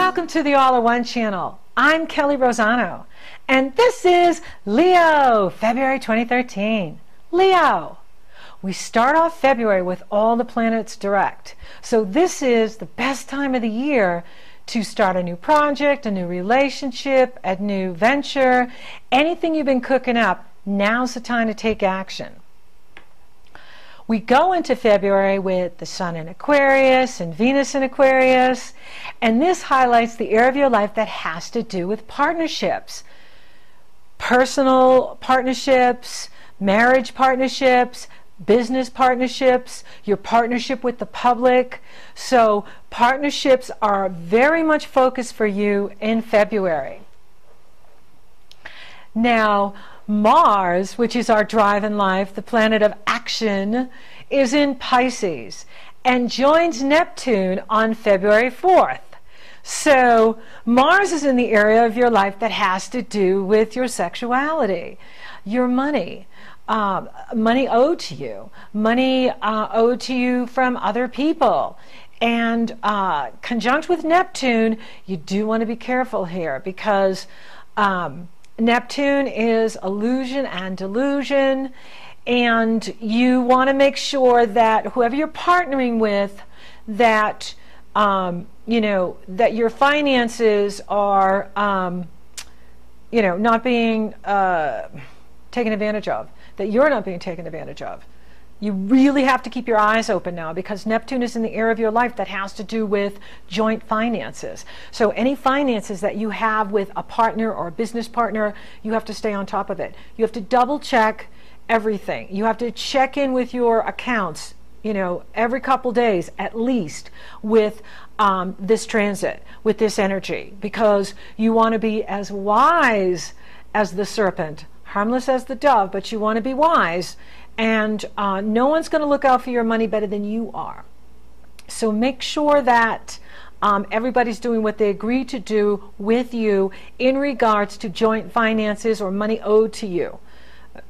Welcome to the All-in-One channel. I'm Kelley Rosano, and this is Leo, February 2013. Leo, we start off February with all the planets direct. So this is the best time of the year to start a new project, a new relationship, a new venture, anything you've been cooking up. Now's the time to take action. We go into February with the Sun in Aquarius and Venus in Aquarius, and this highlights the area of your life that has to do with partnerships. Personal partnerships, marriage partnerships, business partnerships, your partnership with the public. So partnerships are very much focused for you in February. Now, Mars, which is our drive in life, the planet of action, is in Pisces and joins Neptune on February 4th. So Mars is in the area of your life that has to do with your sexuality, your money, money owed to you, money owed to you from other people. And conjunct with Neptune, you do want to be careful here because Neptune is illusion and delusion, and you want to make sure that whoever you're partnering with, that that your finances are not being taken advantage of, that you're not being taken advantage of. You really have to keep your eyes open now because Neptune is in the area of your life that has to do with joint finances. So any finances that you have with a partner or a business partner, you have to stay on top of it. You have to double check everything. You have to check in with your accounts, every couple days at least with this transit, with this energy, because you want to be as wise as the serpent, harmless as the dove, but you want to be wise. And no one's going to look out for your money better than you are. So make sure that everybody's doing what they agreed to do with you in regards to joint finances or money owed to you.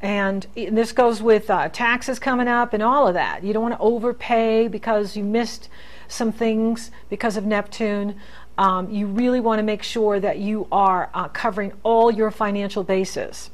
And this goes with taxes coming up and all of that. You don't want to overpay because you missed some things because of Neptune. You really want to make sure that you are covering all your financial bases.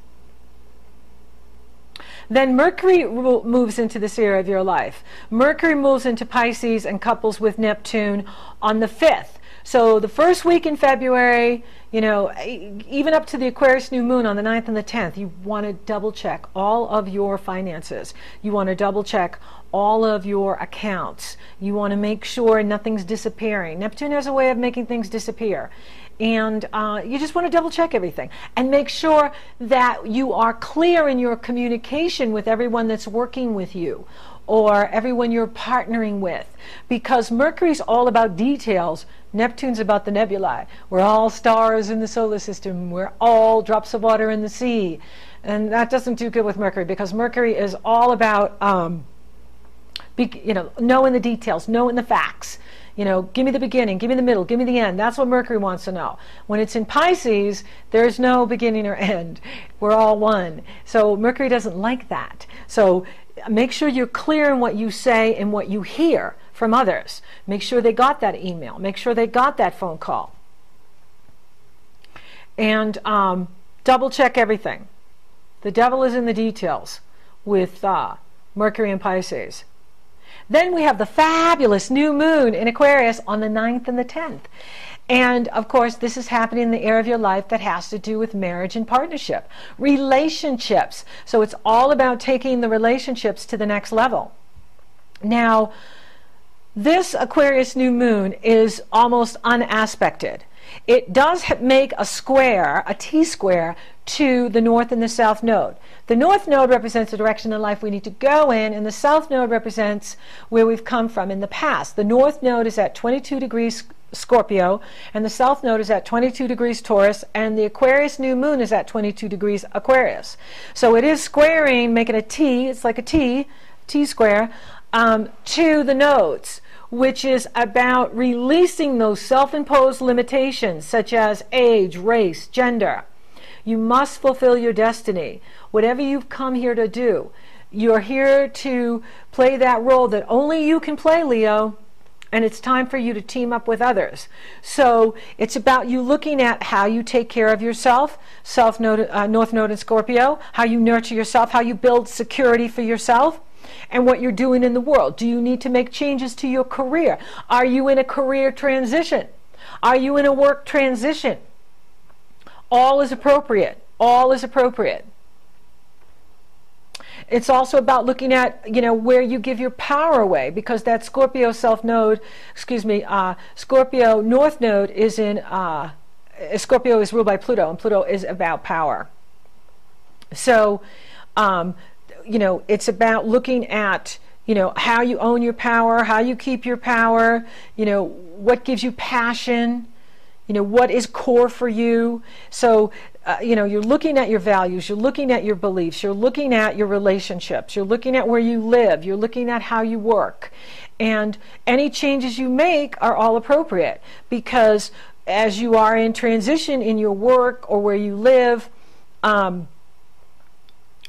Then Mercury moves into this area of your life. Mercury moves into Pisces and couples with Neptune on the 5th. So the first week in February, even up to the Aquarius new moon on the 9th and the 10th, you want to double check all of your finances. You want to double check all of your accounts. You want to make sure nothing's disappearing. Neptune has a way of making things disappear. And you just want to double check everything and make sure that you are clear in your communication with everyone that's working with you or everyone you're partnering with, because Mercury's all about details. Neptune's about the nebulae. We're all stars in the solar system. We're all drops of water in the sea. And that doesn't do good with Mercury because Mercury is all about knowing the details, knowing the facts. Give me the beginning, give me the middle, give me the end. That's what Mercury wants to know. When it's in Pisces, there's no beginning or end. We're all one. So Mercury doesn't like that. So make sure you're clear in what you say and what you hear from others. Make sure they got that email. Make sure they got that phone call. And double check everything. The devil is in the details with Mercury and Pisces. Then we have the fabulous new moon in Aquarius on the 9th and the 10th. And of course, this is happening in the area of your life that has to do with marriage and partnership, relationships. So it's all about taking the relationships to the next level. Now, this Aquarius new moon is almost unaspected. It does make a square, a T-square, to the North and the South Node. The North Node represents the direction in life we need to go in, and the South Node represents where we've come from in the past. The North Node is at 22 degrees Scorpio, and the South Node is at 22 degrees Taurus, and the Aquarius new moon is at 22 degrees Aquarius. So it is squaring, making a T, it's like a T-square, to the nodes, which is about releasing those self-imposed limitations such as age, race, gender. You must fulfill your destiny. Whatever you've come here to do, you're here to play that role that only you can play, Leo. And it's time for you to team up with others. So it's about you looking at how you take care of yourself, North Node in Scorpio, how you nurture yourself, how you build security for yourself, and what you're doing in the world. Do you need to make changes to your career? Are you in a career transition? Are you in a work transition? All is appropriate. All is appropriate. It's also about looking at, where you give your power away, because that Scorpio Scorpio North Node is in, Scorpio is ruled by Pluto, and Pluto is about power. So, it's about looking at, how you own your power, how you keep your power, what gives you passion, what is core for you. So, you're looking at your values, you're looking at your beliefs, you're looking at your relationships, you're looking at where you live, you're looking at how you work. And any changes you make are all appropriate, because as you are in transition in your work or where you live,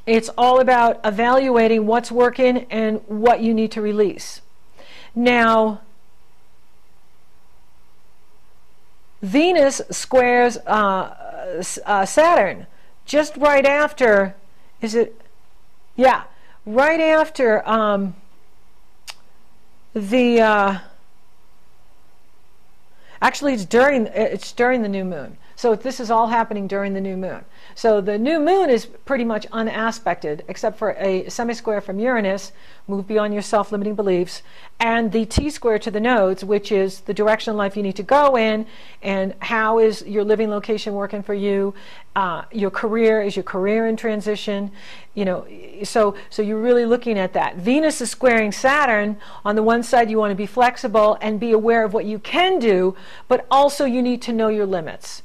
it's all about evaluating what's working and what you need to release. Now, Venus squares Saturn just right after, right after actually it's during the new moon. So this is all happening during the new moon. So the new moon is pretty much unaspected, except for a semi-square from Uranus, move beyond your self-limiting beliefs, and the T-square to the nodes, which is the direction in life you need to go in, and how is your living location working for you, your career, is your career in transition, so you're really looking at that. Venus is squaring Saturn. On the one side, you want to be flexible and be aware of what you can do, but also you need to know your limits.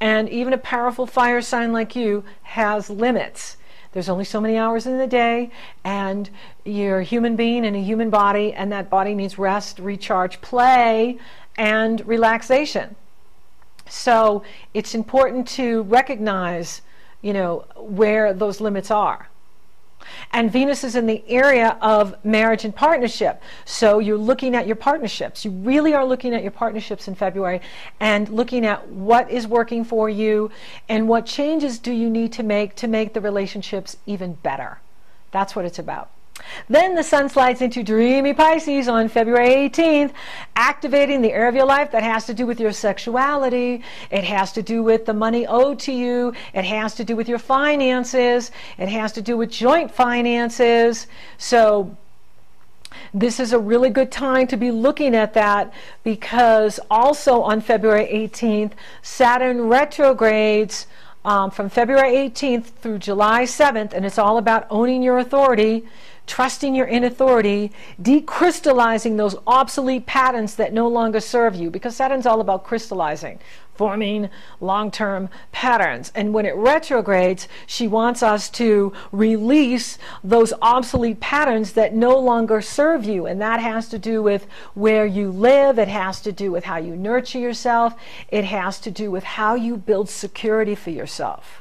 And even a powerful fire sign like you has limits. There's only so many hours in the day, and you're a human being in a human body, and that body needs rest, recharge, play, and relaxation. So it's important to recognize, where those limits are. And Venus is in the area of marriage and partnership. So you're looking at your partnerships. You really are looking at your partnerships in February and looking at what is working for you and what changes do you need to make the relationships even better. That's what it's about. Then the sun slides into dreamy Pisces on February 18th, activating the area of your life that has to do with your sexuality. It has to do with the money owed to you. It has to do with your finances. It has to do with joint finances. So this is a really good time to be looking at that, because also on February 18th, Saturn retrogrades from February 18th through July 7th, and it's all about owning your authority, trusting your inner authority, decrystallizing those obsolete patterns that no longer serve you, because Saturn's all about crystallizing, forming long-term patterns. And when it retrogrades, she wants us to release those obsolete patterns that no longer serve you, and that has to do with where you live, it has to do with how you nurture yourself, it has to do with how you build security for yourself.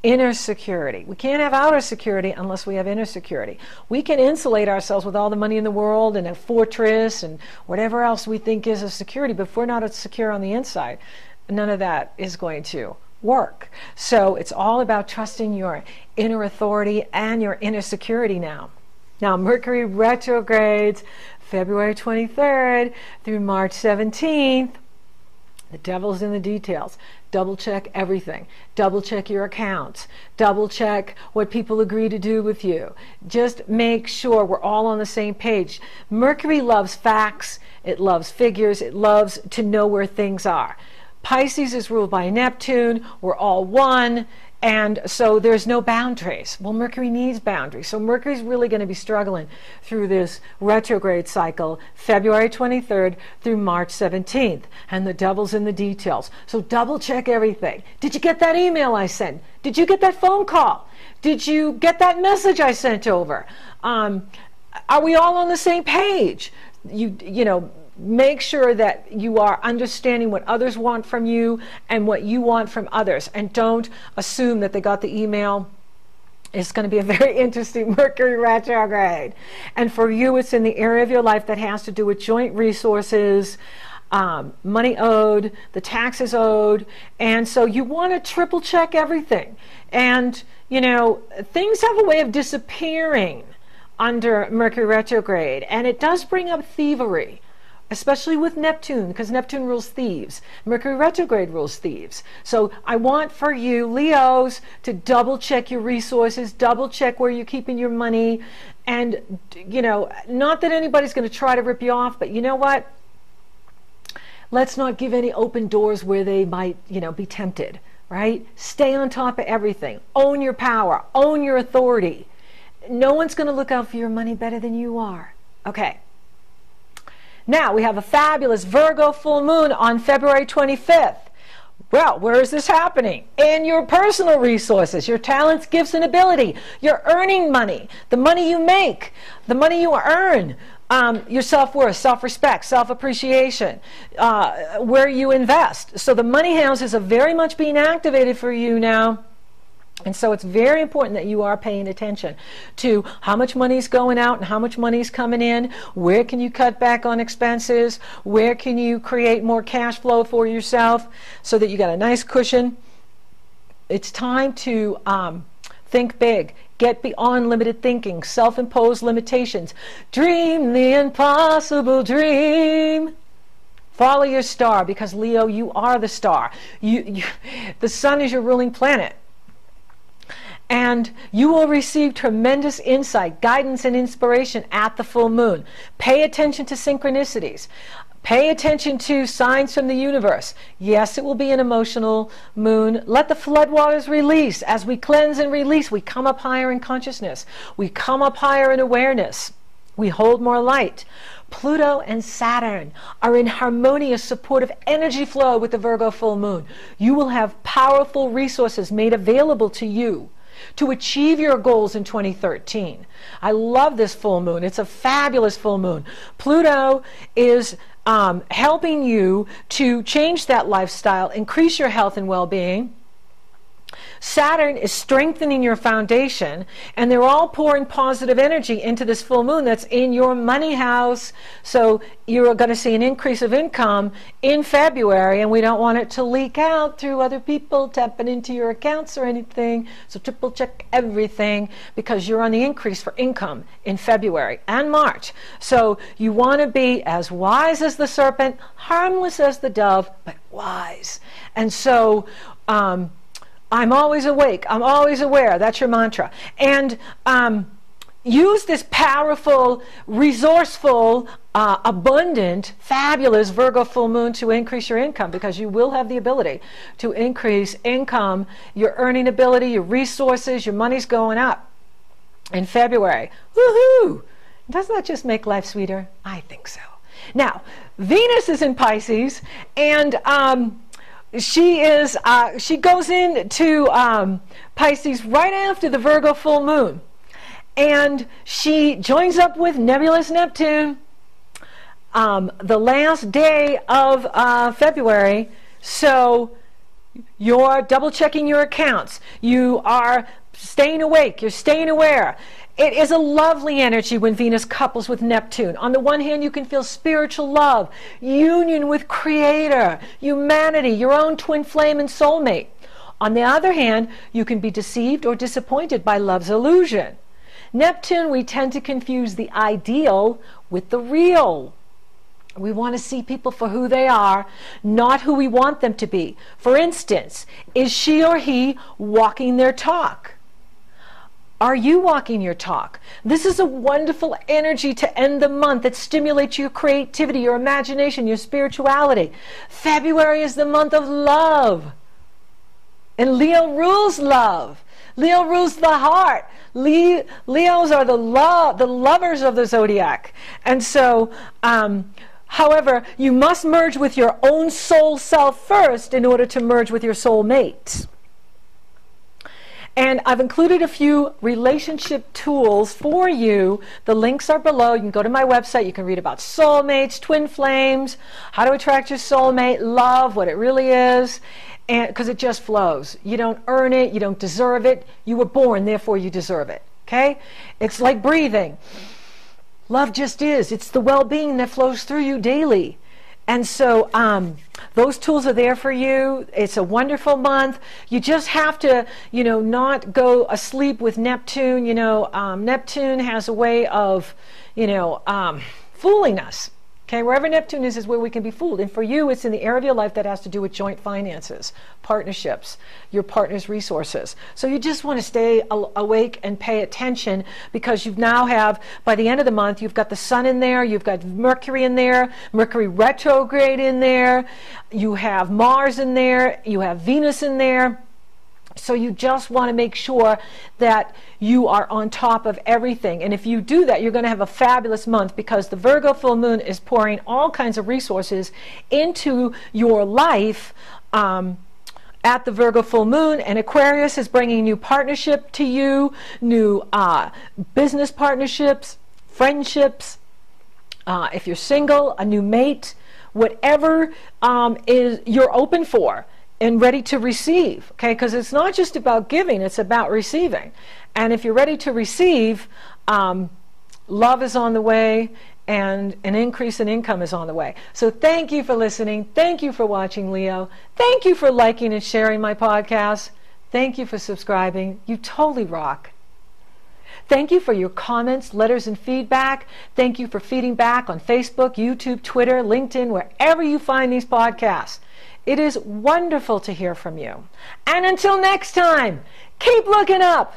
Inner security. We can't have outer security unless we have inner security. We can insulate ourselves with all the money in the world and a fortress and whatever else we think is a security, but if we're not secure on the inside, none of that is going to work. So it's all about trusting your inner authority and your inner security now. Now, Mercury retrogrades February 23rd through March 17th. The devil's in the details. Double check everything. Double check your accounts. Double check what people agree to do with you. Just make sure we're all on the same page. Mercury loves facts. It loves figures. It loves to know where things are. Pisces is ruled by Neptune. We're all one. And so there's no boundaries. Well, Mercury needs boundaries. So Mercury's really going to be struggling through this retrograde cycle, February 23rd through March 17th. And the devil's in the details. So double check everything. Did you get that email I sent? Did you get that phone call? Did you get that message I sent over? Are we all on the same page? You know, make sure that you are understanding what others want from you and what you want from others, and don't assume that they got the email It's going to be a very interesting Mercury retrograde. And for you, it's in the area of your life that has to do with joint resources, money owed, the taxes owed. And so you want to triple check everything. And, you know, things have a way of disappearing under Mercury retrograde. And it does bring up thievery, especially with Neptune, because Neptune rules thieves. Mercury retrograde rules thieves. So I want for you, Leos, to double check your resources, double check where you're keeping your money. And, you know, not that anybody's going to try to rip you off, but you know what? Let's not give any open doors where they might, you know, be tempted, right? Stay on top of everything. Own your power. Own your authority. No one's going to look out for your money better than you are. Okay. Now, we have a fabulous Virgo full moon on February 25th. Well, where is this happening? In your personal resources, your talents, gifts, and ability. You're earning money, the money you make, the money you earn, your self-worth, self-respect, self-appreciation, where you invest. So the money houses are very much being activated for you now. And so it's very important that you are paying attention to how much money is going out and how much money is coming in. Where can you cut back on expenses? Where can you create more cash flow for yourself so that you got a nice cushion? It's time to think big. Get beyond limited thinking, self-imposed limitations. Dream the impossible dream. Follow your star, because Leo, you are the star. The sun is your ruling planet. And you will receive tremendous insight, guidance, and inspiration at the full moon. Pay attention to synchronicities. Pay attention to signs from the universe. Yes, it will be an emotional moon. Let the floodwaters release. As we cleanse and release, we come up higher in consciousness. We come up higher in awareness. We hold more light. Pluto and Saturn are in harmonious, supportive energy flow with the Virgo full moon. You will have powerful resources made available to you to achieve your goals in 2013. I love this full moon. It's a fabulous full moon. Pluto is helping you to change that lifestyle, increase your health and well-being. Saturn is strengthening your foundation, and they're all pouring positive energy into this full moon that's in your money house. So you're going to see an increase of income in February, and we don't want it to leak out through other people tapping into your accounts or anything. So triple check everything, because you're on the increase for income in February and March. So you want to be as wise as the serpent, harmless as the dove, but wise. And so I'm always awake. I'm always aware. That's your mantra. And use this powerful, resourceful, abundant, fabulous Virgo full moon to increase your income, because you will have the ability to increase income, your earning ability, your resources, your money's going up in February. Woohoo! Doesn't that just make life sweeter? I think so. Now, Venus is in Pisces, and she goes into Pisces right after the Virgo full moon, and she joins up with nebulous Neptune the last day of February. So you're double checking your accounts, you are staying awake, you're staying aware. It is a lovely energy when Venus couples with Neptune. On the one hand, you can feel spiritual love, union with Creator, humanity, your own twin flame and soulmate. On the other hand, you can be deceived or disappointed by love's illusion. Neptune, we tend to confuse the ideal with the real. We want to see people for who they are, not who we want them to be. For instance, is she or he walking their talk? Are you walking your talk? This is a wonderful energy to end the month that stimulates your creativity, your imagination, your spirituality. February is the month of love. And Leo rules love. Leo rules the heart. Leos are the lovers of the zodiac. And so, however, you must merge with your own soul self first in order to merge with your soul mate. And I've included a few relationship tools for you. The links are below. You can go to my website. You can read about soulmates, twin flames, how to attract your soulmate, love, what it really is. and because it just flows. You don't earn it, you don't deserve it. You were born, therefore you deserve it. Okay? It's like breathing. Love just is. It's the well-being that flows through you daily. And so those tools are there for you. It's a wonderful month. You just have to, not go asleep with Neptune. Neptune has a way of, fooling us. Okay, wherever Neptune is where we can be fooled. And for you, it's in the area of your life that has to do with joint finances, partnerships, your partner's resources. So you just want to stay awake and pay attention, because you now have, by the end of the month, you've got the Sun in there, you've got Mercury in there, Mercury Retrograde in there, you have Mars in there, you have Venus in there. So you just want to make sure that you are on top of everything. And if you do that, you're going to have a fabulous month, because the Virgo full moon is pouring all kinds of resources into your life at the Virgo full moon. And Aquarius is bringing new partnership to you, new business partnerships, friendships. If you're single, a new mate, whatever is you're open for and ready to receive, okay? Because it's not just about giving, it's about receiving. And if you're ready to receive, love is on the way, and an increase in income is on the way. So thank you for listening. Thank you for watching, Leo. Thank you for liking and sharing my podcast. Thank you for subscribing. You totally rock. Thank you for your comments, letters, and feedback. Thank you for feeding back on Facebook, YouTube, Twitter, LinkedIn, wherever you find these podcasts. It is wonderful to hear from you. And until next time, keep looking up.